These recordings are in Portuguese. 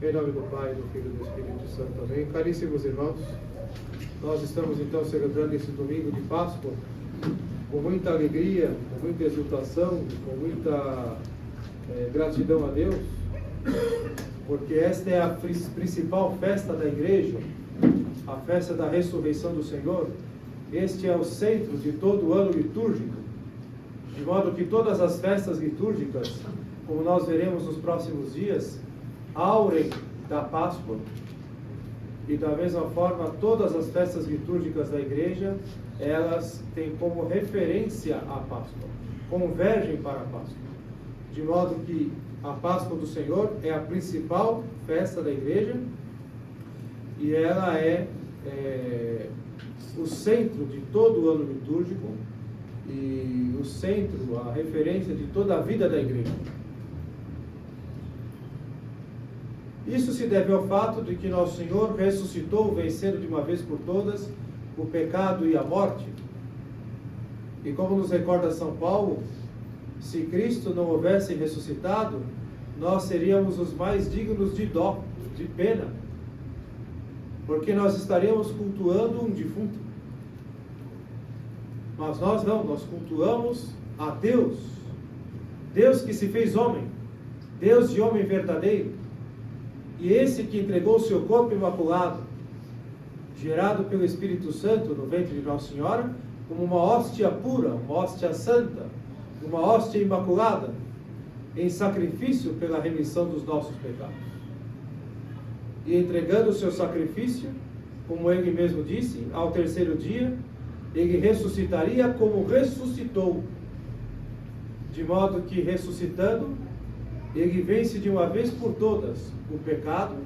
Em nome do Pai, do Filho e do Espírito Santo. Amém. Caríssimos irmãos, nós estamos então celebrando esse domingo de Páscoa com muita alegria, com muita exultação, com muita gratidão a Deus, porque esta é a principal festa da igreja, a festa da ressurreição do Senhor. Este é o centro de todo o ano litúrgico, de modo que todas as festas litúrgicas, como nós veremos nos próximos dias, aurem da Páscoa, e da mesma forma todas as festas litúrgicas da igreja, elas têm como referência a Páscoa, convergem para a Páscoa, de modo que a Páscoa do Senhor é a principal festa da igreja, e ela é o centro de todo o ano litúrgico, e o centro, a referência de toda a vida da igreja. Isso se deve ao fato de que nosso Senhor ressuscitou, vencendo de uma vez por todas o pecado e a morte. E como nos recorda São Paulo, se Cristo não houvesse ressuscitado, nós seríamos os mais dignos de dó, de pena, porque nós estaríamos cultuando um defunto. Mas nós não, nós cultuamos a Deus, Deus que se fez homem, Deus de homem verdadeiro, e esse que entregou o seu corpo imaculado, gerado pelo Espírito Santo no ventre de Nossa Senhora, como uma hóstia pura, uma hóstia santa, uma hóstia imaculada, em sacrifício pela remissão dos nossos pecados. E entregando o seu sacrifício, como ele mesmo disse, ao terceiro dia, ele ressuscitaria como ressuscitou, de modo que, ressuscitando, ele vence de uma vez por todas o pecado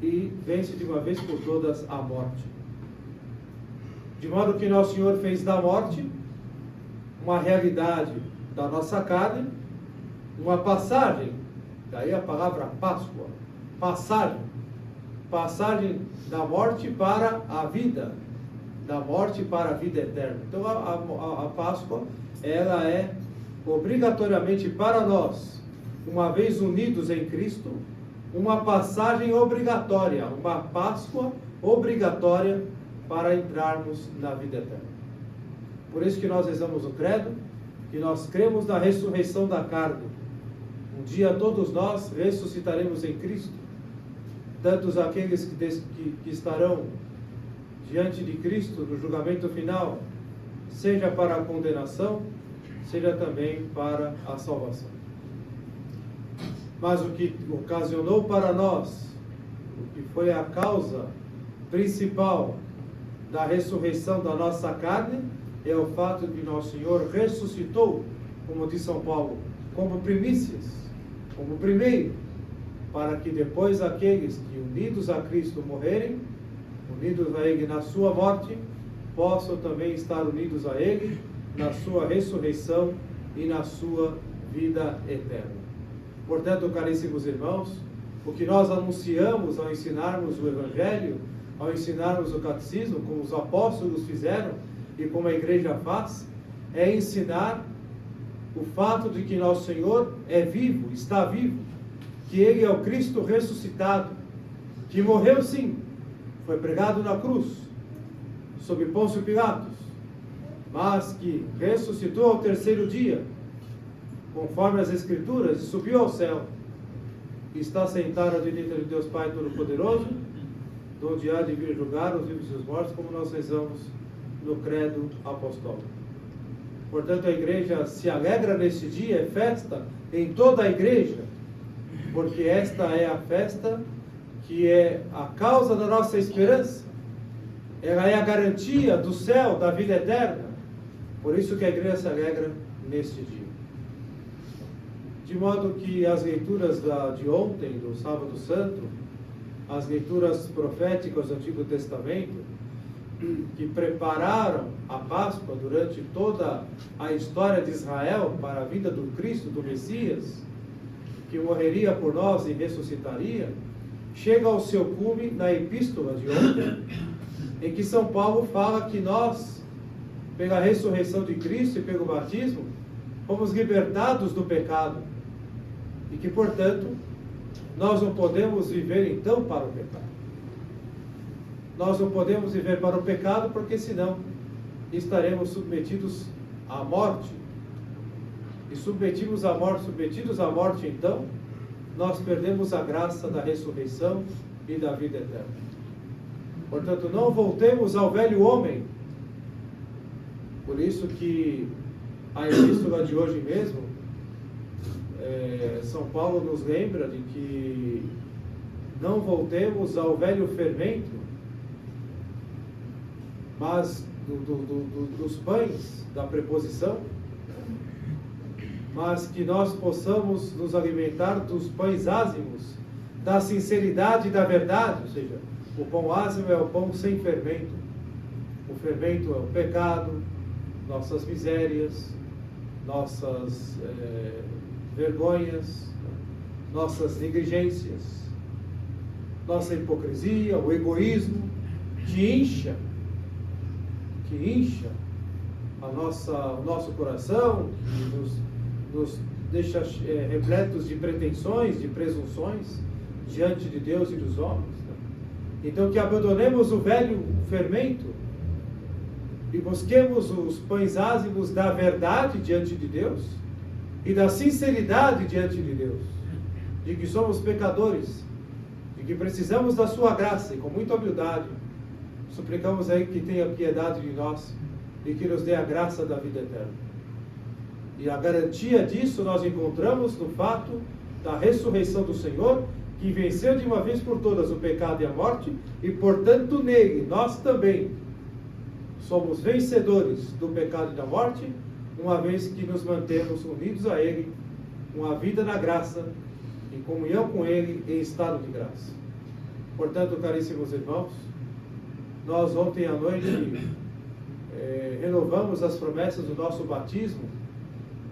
e vence de uma vez por todas a morte. De modo que Nosso Senhor fez da morte uma realidade da nossa carne, uma passagem, daí a palavra Páscoa, passagem da morte para a vida, da morte para a vida eterna. Então a Páscoa, ela é obrigatoriamente para nós, uma vez unidos em Cristo, uma passagem obrigatória, uma Páscoa obrigatória para entrarmos na vida eterna. Por isso que nós rezamos o credo, que nós cremos na ressurreição da carne. Um dia todos nós ressuscitaremos em Cristo, tanto aqueles que estarão diante de Cristo no julgamento final, seja para a condenação, seja também para a salvação. Mas o que ocasionou para nós, o que foi a causa principal da ressurreição da nossa carne, é o fato de Nosso Senhor ressuscitou, como diz São Paulo, como primícias, como primeiro, para que depois aqueles que unidos a Cristo morrerem, unidos a Ele na sua morte, possam também estar unidos a Ele na sua ressurreição e na sua vida eterna. Portanto, caríssimos irmãos, o que nós anunciamos ao ensinarmos o Evangelho, ao ensinarmos o Catecismo, como os apóstolos fizeram e como a igreja faz, é ensinar o fato de que nosso Senhor é vivo, está vivo, que Ele é o Cristo ressuscitado, que morreu sim, foi pregado na cruz, sob Pôncio Pilatos, mas que ressuscitou ao terceiro dia, conforme as Escrituras, e subiu ao céu, e está sentado à direita de Deus Pai Todo-Poderoso, de onde há de vir julgar os vivos e os mortos, como nós rezamos no credo apostólico. Portanto, a igreja se alegra neste dia, é festa em toda a igreja, porque esta é a festa que é a causa da nossa esperança, ela é a garantia do céu, da vida eterna. Por isso que a igreja se alegra neste dia. De modo que as leituras de ontem, do Sábado Santo, as leituras proféticas do Antigo Testamento, que prepararam a Páscoa durante toda a história de Israel para a vinda do Cristo, do Messias, que morreria por nós e ressuscitaria, chega ao seu cume na epístola de ontem, em que São Paulo fala que nós, pela ressurreição de Cristo e pelo batismo, fomos libertados do pecado, e que, portanto, nós não podemos viver então para o pecado. Nós não podemos viver para o pecado porque senão estaremos submetidos à morte. E submetidos à morte então, nós perdemos a graça da ressurreição e da vida eterna. Portanto, não voltemos ao velho homem. Por isso que a epístola de hoje mesmo, São Paulo nos lembra de que não voltemos ao velho fermento, mas dos pães da preposição, mas que nós possamos nos alimentar dos pães ázimos, da sinceridade e da verdade. Ou seja, o pão ázimo é o pão sem fermento. O fermento é o pecado, nossas misérias, nossas vergonhas, nossas negligências, nossa hipocrisia, o egoísmo, que incha o nosso coração, que nos deixa repletos de pretensões, de presunções diante de Deus e dos homens. Então, que abandonemos o velho fermento e busquemos os pães ázimos da verdade diante de Deus e da sinceridade diante de Deus, de que somos pecadores, de que precisamos da sua graça, e com muita humildade suplicamos aí que tenha piedade de nós e que nos dê a graça da vida eterna. E a garantia disso nós encontramos no fato da ressurreição do Senhor, que venceu de uma vez por todas o pecado e a morte, e portanto nele nós também somos vencedores do pecado e da morte, uma vez que nos mantemos unidos a Ele, uma vida na graça, em comunhão com Ele, em estado de graça. Portanto, caríssimos irmãos, nós ontem à noite renovamos as promessas do nosso batismo,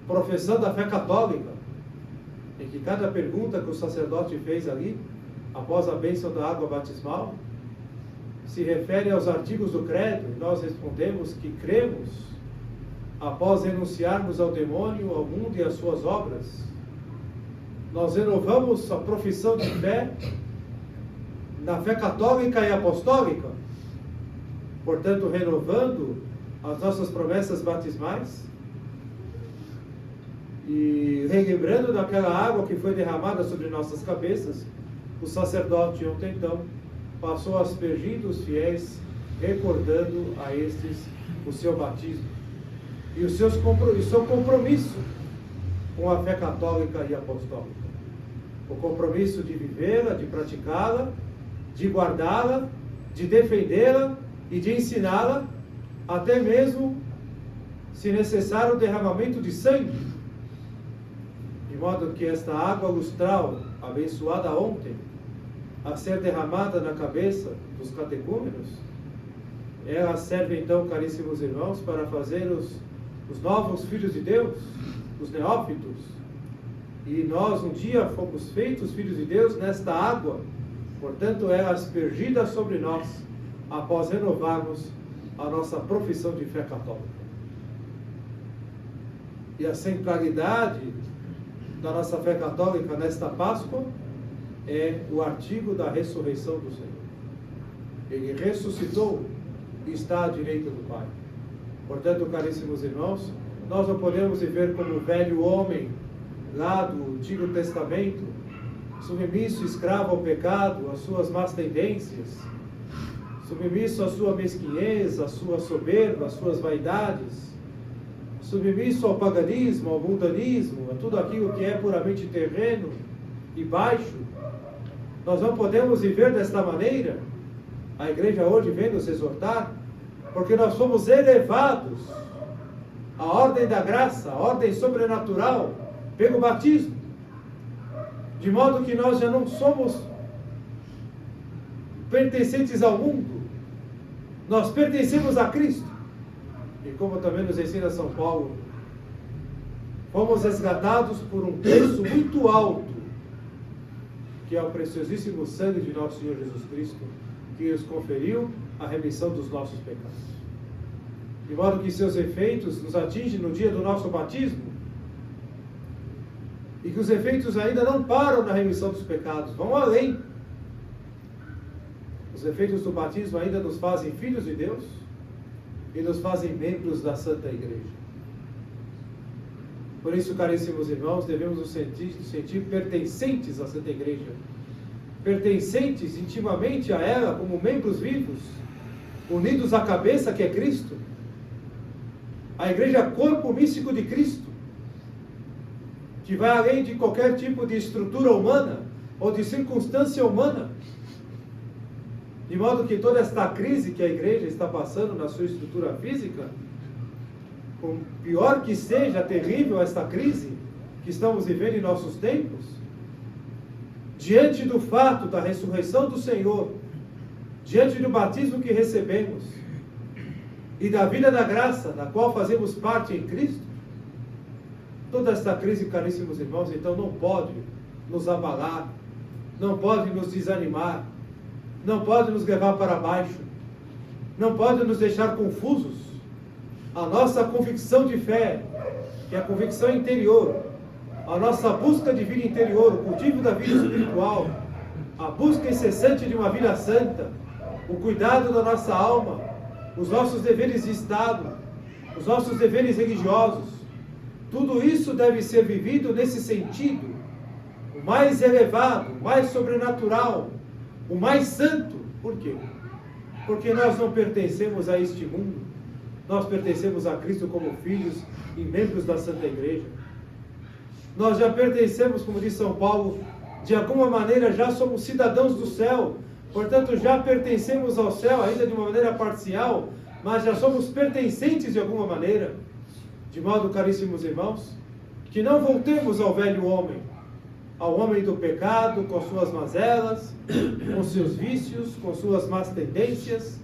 professando a fé católica, em que cada pergunta que o sacerdote fez ali, após a bênção da água batismal, se refere aos artigos do credo, e nós respondemos que cremos, após renunciarmos ao demônio, ao mundo e às suas obras. Nós renovamos a profissão de fé na fé católica e apostólica, portanto, renovando as nossas promessas batismais e relembrando daquela água que foi derramada sobre nossas cabeças. O sacerdote ontem então passou a aspergir dos fiéis, recordando a estes o seu batismo e o seu compromisso com a fé católica e apostólica. O compromisso de vivê-la, de praticá-la, de guardá-la, de defendê-la e de ensiná-la, até mesmo, se necessário, o derramamento de sangue, de modo que esta água lustral, abençoada ontem, a ser derramada na cabeça dos catecúmenos, ela serve então, caríssimos irmãos, para fazer os novos filhos de Deus, os neófitos. E nós um dia fomos feitos filhos de Deus nesta água, portanto ela aspergida sobre nós, após renovarmos a nossa profissão de fé católica. E a centralidade da nossa fé católica nesta Páscoa é o artigo da ressurreição do Senhor. Ele ressuscitou e está à direita do Pai. Portanto, caríssimos irmãos, nós não podemos viver como o velho homem lá do Antigo Testamento, submisso, escravo ao pecado, às suas más tendências, submisso à sua mesquinhez, à sua soberba, às suas vaidades, submisso ao paganismo, ao mundanismo, a tudo aquilo que é puramente terreno e baixo. Nós não podemos viver desta maneira. A igreja hoje vem nos exortar, porque nós fomos elevados à ordem da graça, à ordem sobrenatural, pelo batismo, de modo que nós já não somos pertencentes ao mundo, nós pertencemos a Cristo. E como também nos ensina São Paulo, fomos resgatados por um preço muito alto, que é o preciosíssimo sangue de nosso Senhor Jesus Cristo, que nos conferiu a remissão dos nossos pecados. De modo que seus efeitos nos atingem no dia do nosso batismo, e que os efeitos ainda não param na remissão dos pecados, vão além. Os efeitos do batismo ainda nos fazem filhos de Deus e nos fazem membros da Santa Igreja. Por isso, caríssimos irmãos, devemos nos sentir pertencentes à Santa Igreja, pertencentes intimamente a ela como membros vivos, unidos à cabeça que é Cristo. A Igreja é corpo místico de Cristo, que vai além de qualquer tipo de estrutura humana ou de circunstância humana. De modo que toda esta crise que a Igreja está passando na sua estrutura física, por pior que seja, terrível esta crise que estamos vivendo em nossos tempos, diante do fato da ressurreição do Senhor, diante do batismo que recebemos e da vida da graça, da qual fazemos parte em Cristo, toda esta crise, caríssimos irmãos, então não pode nos abalar, não pode nos desanimar, não pode nos levar para baixo, não pode nos deixar confusos. A nossa convicção de fé, que é a convicção interior, a nossa busca de vida interior, o cultivo da vida espiritual, a busca incessante de uma vida santa, o cuidado da nossa alma, os nossos deveres de Estado, os nossos deveres religiosos, tudo isso deve ser vivido nesse sentido, o mais elevado, o mais sobrenatural, o mais santo. Por quê? Porque nós não pertencemos a este mundo, nós pertencemos a Cristo como filhos e membros da Santa Igreja. Nós já pertencemos, como diz São Paulo, de alguma maneira já somos cidadãos do céu, portanto já pertencemos ao céu, ainda de uma maneira parcial, mas já somos pertencentes de alguma maneira. De modo, caríssimos irmãos, que não voltemos ao velho homem, ao homem do pecado, com suas mazelas, com seus vícios, com suas más tendências,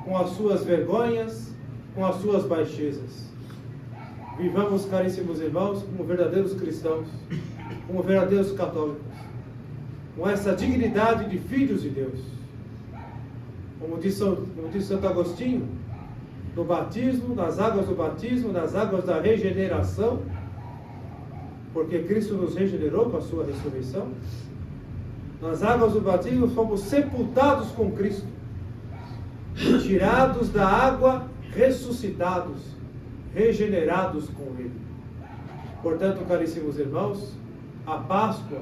com as suas vergonhas, com as suas baixezas. Vivamos, caríssimos irmãos, como verdadeiros cristãos, como verdadeiros católicos, com essa dignidade de filhos de Deus. Como diz Santo Agostinho, no batismo, nas águas do batismo, nas águas da regeneração, porque Cristo nos regenerou com a sua ressurreição. Nas águas do batismo fomos sepultados com Cristo, tirados da água, ressuscitados, regenerados com Ele. Portanto, caríssimos irmãos, a Páscoa,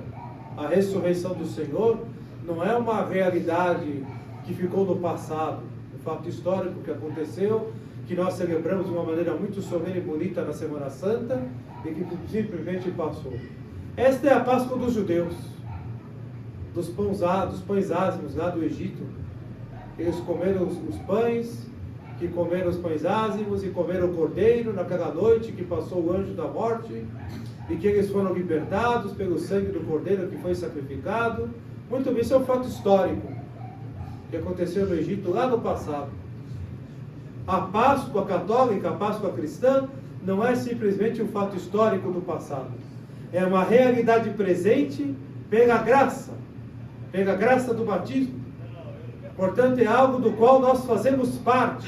a ressurreição do Senhor, não é uma realidade que ficou no passado, um fato histórico que aconteceu, que nós celebramos de uma maneira muito solene e bonita na Semana Santa, e que simplesmente passou. Esta é a Páscoa dos judeus, dos pães ázimos lá do Egito. Eles comeram os pães, que comeram os pães ázimos e comeram o cordeiro naquela noite que passou o anjo da morte, e que eles foram libertados pelo sangue do cordeiro que foi sacrificado. Muito bem, isso é um fato histórico que aconteceu no Egito lá no passado. A Páscoa católica, a Páscoa cristã, não é simplesmente um fato histórico do passado. É uma realidade presente pela graça do batismo. Portanto, é algo do qual nós fazemos parte.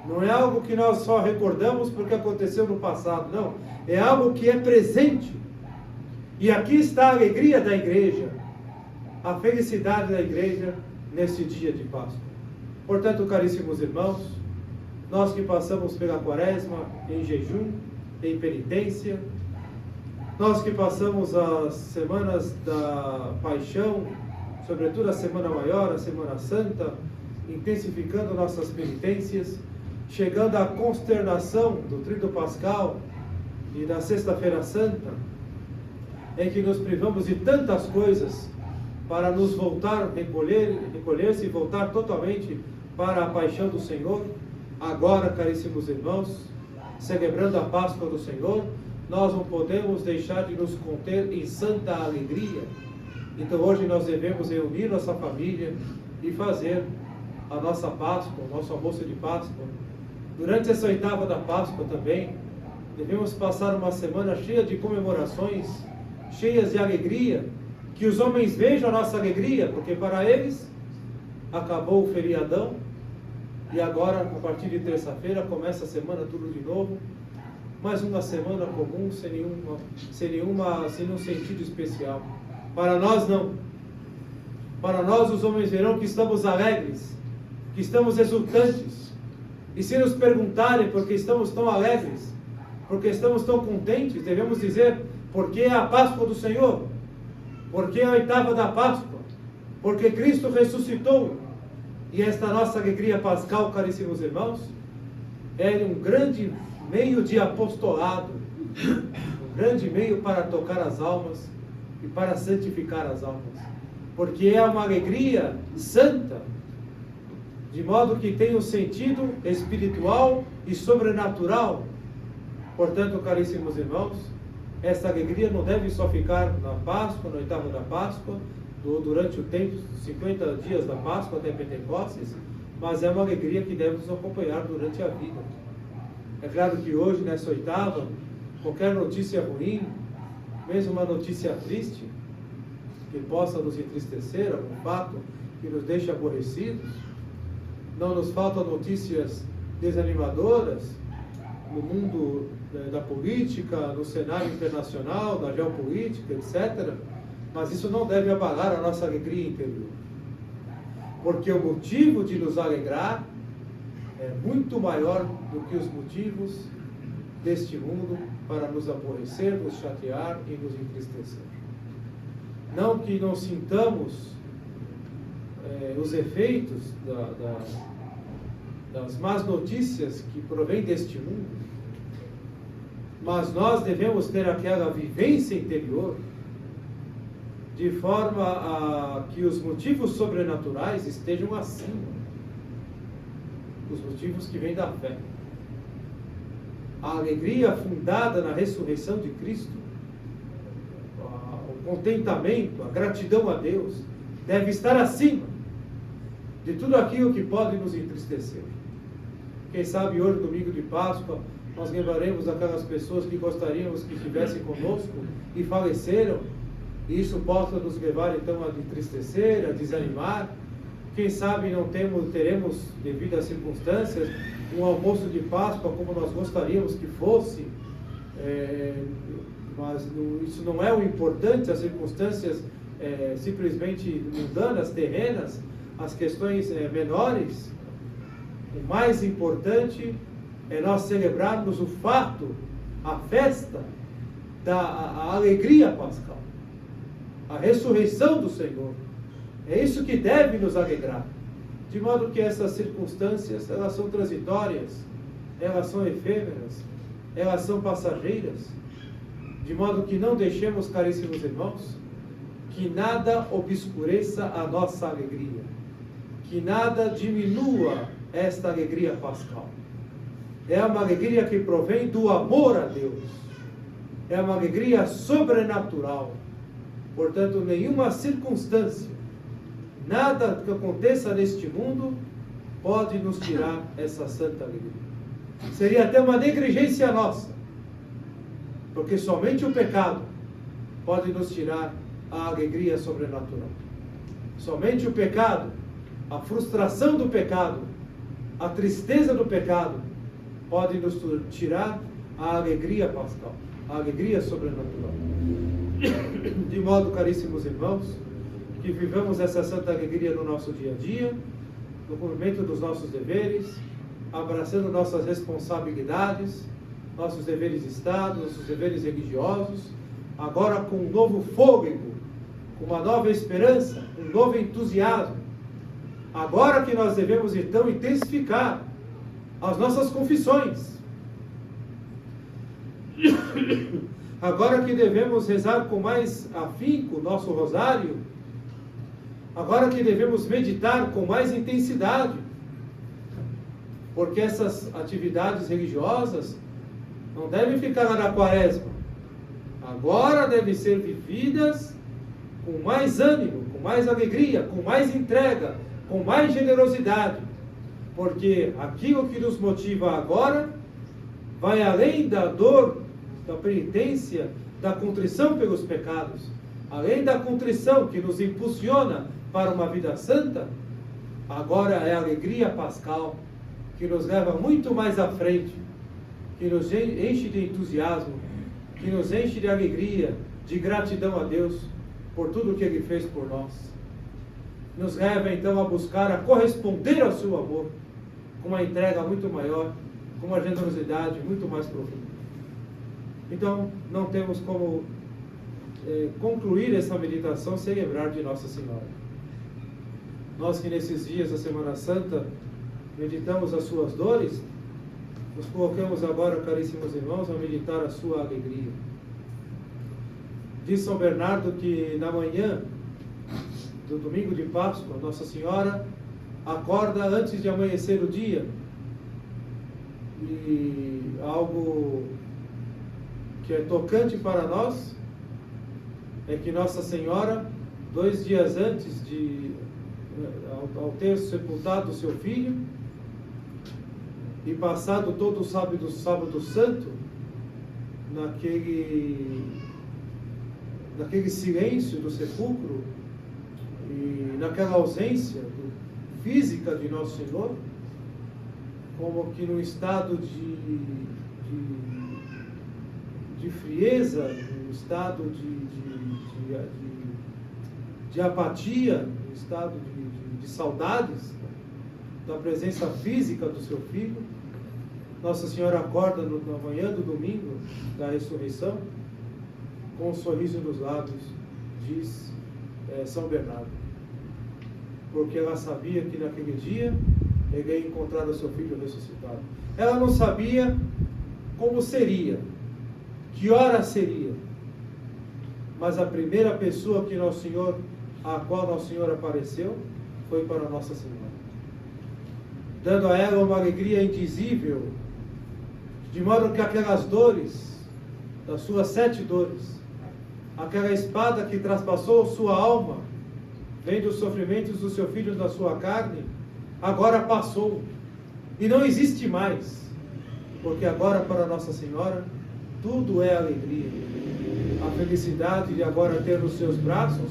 Não é algo que nós só recordamos porque aconteceu no passado, não. É algo que é presente. E aqui está a alegria da igreja, a felicidade da igreja nesse dia de Páscoa. Portanto, caríssimos irmãos, nós que passamos pela quaresma em jejum, em penitência, nós que passamos as semanas da paixão, sobretudo a Semana Maior, a Semana Santa, intensificando nossas penitências, chegando à consternação do Tríduo Pascal e da Sexta-feira Santa, em que nos privamos de tantas coisas para nos voltar, recolher-se e voltar totalmente para a paixão do Senhor. Agora, caríssimos irmãos, celebrando a Páscoa do Senhor, nós não podemos deixar de nos conter em santa alegria. Então hoje nós devemos reunir nossa família e fazer a nossa Páscoa, o nosso almoço de Páscoa. Durante essa oitava da Páscoa também, devemos passar uma semana cheia de comemorações, cheias de alegria, que os homens vejam a nossa alegria, porque para eles acabou o feriadão, e agora, a partir de terça-feira, começa a semana tudo de novo. mais uma semana comum, sem nenhum sentido especial. Para nós não. Para nós os homens verão que estamos alegres, que estamos exultantes. E se nos perguntarem por que estamos tão alegres, por que estamos tão contentes, devemos dizer, porque é a Páscoa do Senhor, porque é a oitava da Páscoa, porque Cristo ressuscitou. E esta nossa alegria pascal, caríssimos irmãos, é um grande meio de apostolado, um grande meio para tocar as almas e para santificar as almas, porque é uma alegria santa, de modo que tem um sentido espiritual e sobrenatural. Portanto, caríssimos irmãos, esta alegria não deve só ficar na Páscoa, no oitavo da Páscoa, durante o tempo, 50 dias da Páscoa até Pentecostes, mas é uma alegria que deve nos acompanhar durante a vida. É claro que hoje, nessa oitava, qualquer notícia ruim, mesmo uma notícia triste, que possa nos entristecer, algum fato que nos deixe aborrecidos, não nos faltam notícias desanimadoras no mundo da política, no cenário internacional, da geopolítica, etc. Mas isso não deve abalar a nossa alegria interior. Porque o motivo de nos alegrar é muito maior do que os motivos deste mundo para nos aborrecer, nos chatear e nos entristecer. Não que não sintamos os efeitos das más notícias que provêm deste mundo, mas nós devemos ter aquela vivência interior de forma a que os motivos sobrenaturais estejam acima dos motivos que vêm da fé. A alegria fundada na ressurreição de Cristo, o contentamento, a gratidão a Deus, deve estar acima de tudo aquilo que pode nos entristecer. Quem sabe hoje, domingo de Páscoa, nós lembraremos aquelas pessoas que gostaríamos que estivessem conosco e faleceram, e isso possa nos levar então a entristecer, a desanimar. Quem sabe não teremos, devido às circunstâncias, um almoço de Páscoa como nós gostaríamos que fosse, mas isso não é o importante, as circunstâncias simplesmente mundanas, terrenas, as questões menores. O mais importante é nós celebrarmos o fato, a festa da alegria pascal, a ressurreição do Senhor. É isso que deve nos alegrar, de modo que essas circunstâncias, elas são transitórias, elas são efêmeras, elas são passageiras, de modo que não deixemos, caríssimos irmãos, que nada obscureça a nossa alegria, que nada diminua esta alegria pascal. É uma alegria que provém do amor a Deus, é uma alegria sobrenatural. Portanto, nenhuma circunstância, nada que aconteça neste mundo pode nos tirar essa santa alegria. Seria até uma negligência nossa, porque somente o pecado pode nos tirar a alegria sobrenatural. Somente o pecado, a frustração do pecado, a tristeza do pecado pode nos tirar a alegria pascal, a alegria sobrenatural. De modo, caríssimos irmãos, que vivamos essa santa alegria no nosso dia a dia, no cumprimento dos nossos deveres, abraçando nossas responsabilidades, nossos deveres de Estado, nossos deveres religiosos, agora com um novo fôlego, com uma nova esperança, um novo entusiasmo. Agora que nós devemos então intensificar as nossas confissões. Agora que devemos rezar com mais afinco o nosso rosário. Agora que devemos meditar com mais intensidade. Porque essas atividades religiosas não devem ficar lá na quaresma. Agora devem ser vividas com mais ânimo, com mais alegria, com mais entrega, com mais generosidade. Porque aquilo que nos motiva agora vai além da dor, da penitência, da contrição pelos pecados, além da contrição que nos impulsiona para uma vida santa, agora é a alegria pascal que nos leva muito mais à frente, que nos enche de entusiasmo, que nos enche de alegria, de gratidão a Deus por tudo que Ele fez por nós. Nos leva então a buscar, a corresponder ao seu amor, com uma entrega muito maior, com uma generosidade muito mais profunda. Então, não temos como concluir essa meditação sem lembrar de Nossa Senhora. Nós que nesses dias da Semana Santa meditamos as suas dores, nos colocamos agora, caríssimos irmãos, a meditar a sua alegria. Diz São Bernardo que na manhã do domingo de Páscoa, Nossa Senhora acorda antes de amanhecer o dia. E algo que é tocante para nós é que Nossa Senhora, 2 dias antes ao ter sepultado o seu filho, e passado todo o sábado santo, naquele silêncio do sepulcro, e naquela ausência física de Nosso Senhor, como que num estado de frieza, num estado de apatia, num estado de saudades da presença física do seu filho, Nossa Senhora acorda na manhã do domingo da ressurreição com um sorriso nos lábios, diz São Bernardo, porque ela sabia que naquele dia ele ia encontrar o seu filho ressuscitado. Ela não sabia como seria, que hora seria, mas a primeira pessoa a qual Nosso Senhor apareceu foi para Nossa Senhora, dando a ela uma alegria indizível, de modo que aquelas dores, das suas 7 dores, aquela espada que traspassou sua alma, vendo os sofrimentos do seu filho na sua carne, agora passou, e não existe mais, porque agora para Nossa Senhora tudo é alegria. A felicidade de agora ter nos seus braços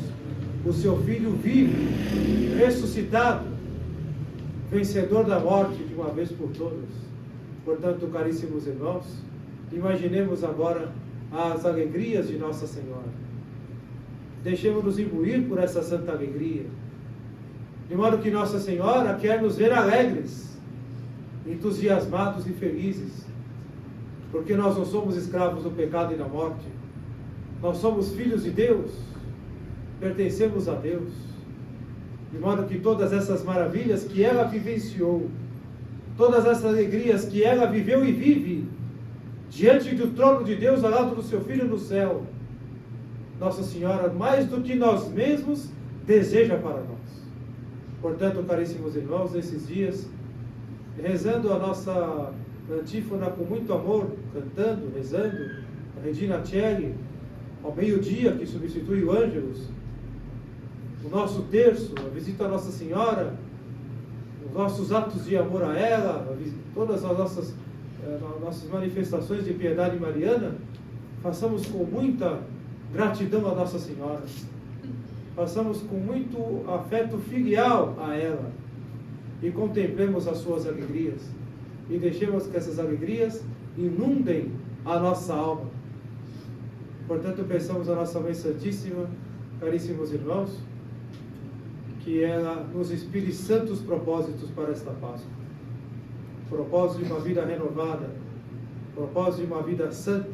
o seu filho vivo, ressuscitado, vencedor da morte de uma vez por todas. Portanto, caríssimos irmãos, imaginemos agora as alegrias de Nossa Senhora. Deixemos-nos imbuir por essa santa alegria, de modo que Nossa Senhora quer nos ver alegres, entusiasmados e felizes, porque nós não somos escravos do pecado e da morte, nós somos filhos de Deus, pertencemos a Deus, de modo que todas essas maravilhas que ela vivenciou, todas essas alegrias que ela viveu e vive, diante do trono de Deus, ao lado do seu Filho no céu, Nossa Senhora, mais do que nós mesmos, deseja para nós. Portanto, caríssimos irmãos, nesses dias, rezando a nossa antífona com muito amor, cantando, rezando, a Regina Celli, ao meio-dia, que substitui o Ângelus, o nosso terço, a visita a Nossa Senhora, os nossos atos de amor a ela, todas as nossas manifestações de piedade mariana, façamos com muita gratidão a Nossa Senhora, façamos com muito afeto filial a ela, e contemplemos as suas alegrias, e deixemos que essas alegrias inundem a nossa alma. Portanto, peçamos a nossa Mãe Santíssima, caríssimos irmãos, que ela nos inspire santos propósitos para esta Páscoa. Propósito de uma vida renovada, propósito de uma vida santa,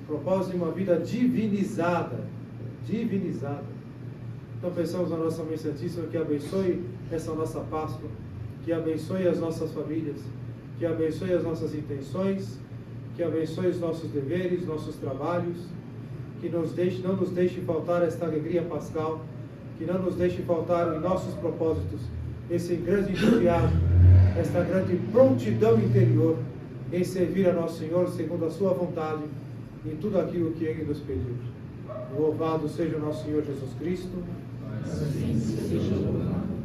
propósito de uma vida divinizada. Então peçamos a nossa Mãe Santíssima que abençoe essa nossa Páscoa, que abençoe as nossas famílias, que abençoe as nossas intenções, que abençoe os nossos deveres, nossos trabalhos, que não nos deixe faltar esta alegria pascal, que não nos deixe faltar em nossos propósitos esse grande entusiasmo, esta grande prontidão interior em servir a nosso Senhor segundo a sua vontade em tudo aquilo que Ele nos pediu. Louvado seja o nosso Senhor Jesus Cristo. Assim seja louvado.